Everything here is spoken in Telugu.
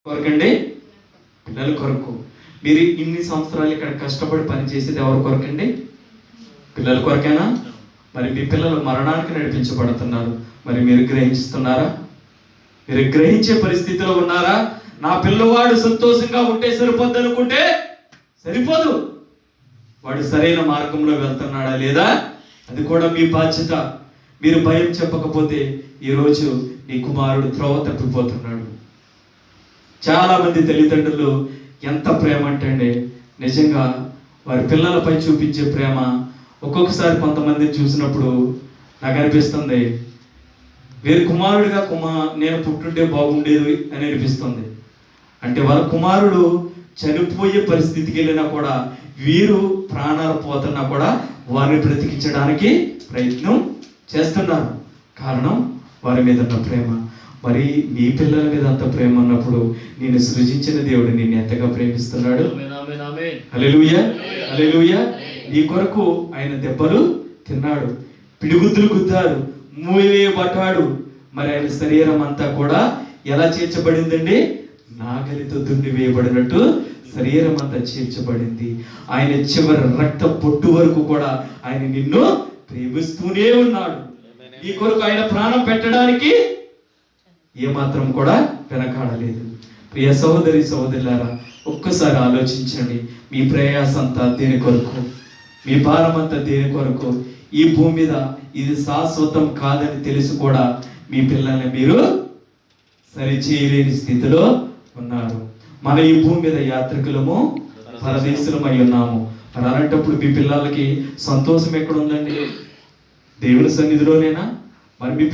కొరకండి, పిల్లల కొరకు. మీరు ఇన్ని సంవత్సరాలు ఇక్కడ కష్టపడి పనిచేసేది ఎవరి కొరకండి? పిల్లల కొరకేనా? మరి మీ పిల్లలు మరణానికి నడిపించబడుతున్నారు. మరి మీరు గ్రహిస్తున్నారా? మీరు గ్రహించే పరిస్థితిలో ఉన్నారా? నా పిల్లవాడు సంతోషంగా ఉంటే సరిపోద్ది అనుకుంటే సరిపోదు. వాడు సరైన మార్గంలో వెళ్తున్నాడా లేదా అది కూడా మీ బాధ్యత. మీరు భయం చెప్పకపోతే ఈరోజు నీ కుమారుడు త్రోవ తప్పిపోతున్నాడు. చాలా మంది తల్లిదండ్రులు ఎంత ప్రేమ అంటే నిజంగా వారి పిల్లలపై చూపించే ప్రేమ ఒక్కొక్కసారి కొంతమందిని చూసినప్పుడు నాకు అనిపిస్తుంది, వీరి కుమారుడిగా నేను పుట్టుంటే బాగుండేది అని అనిపిస్తుంది. అంటే వాళ్ళ కుమారుడు చనిపోయే పరిస్థితికి వెళ్ళినా కూడా, వీరు ప్రాణాలు పోతున్నా కూడా వారిని బ్రతికించడానికి ప్రయత్నం చేస్తున్నారు. కారణం వారి మీద ఉన్న ప్రేమ. మరి మీ పిల్లల మీద అంత ప్రేమ ఉన్నప్పుడు నేను సృజించిన దేవుడు నిన్ను ఎంతగా ప్రేమిస్తున్నాడు. హల్లెలూయా, హల్లెలూయా. నీ కొరకు ఆయన దెబ్బలు తిన్నాడు, పిడిగుద్దులు గుద్దారు, మూయవేయబడ్డాడు. మరి ఆయన శరీరం అంతా కూడా ఎలా చేర్చబడిందండి? నాగలితో దున్ని వేయబడినట్టు శరీరం అంతా చేర్చబడింది. ఆయన చివరి రక్త పొట్టు వరకు కూడా ఆయన నిన్ను ప్రేమిస్తూనే ఉన్నాడు. నీ కొరకు ఆయన ప్రాణం పెట్టడానికి ఏమాత్రం కూడా వెనకాడలేదు. ప్రియ సహోదరి సహోదరులారా, ఒక్కసారి ఆలోచించండి. మీ ప్రయాస అంతా దేని కొరకు? మీ భారం అంతా దేని కొరకు? ఈ భూమి మీద ఇది శాశ్వతం కాదని తెలిసి కూడా మీ పిల్లల్ని మీరు సరి చేయలేని స్థితిలో ఉన్నారు. మన ఈ భూమి మీద యాత్రికులము, పరదేశులమై ఉన్నాము. మరి అలాంటప్పుడు మీ పిల్లలకి సంతోషం ఎక్కడ ఉందండి? దేవుని సన్నిధిలోనేనా? మరి మీ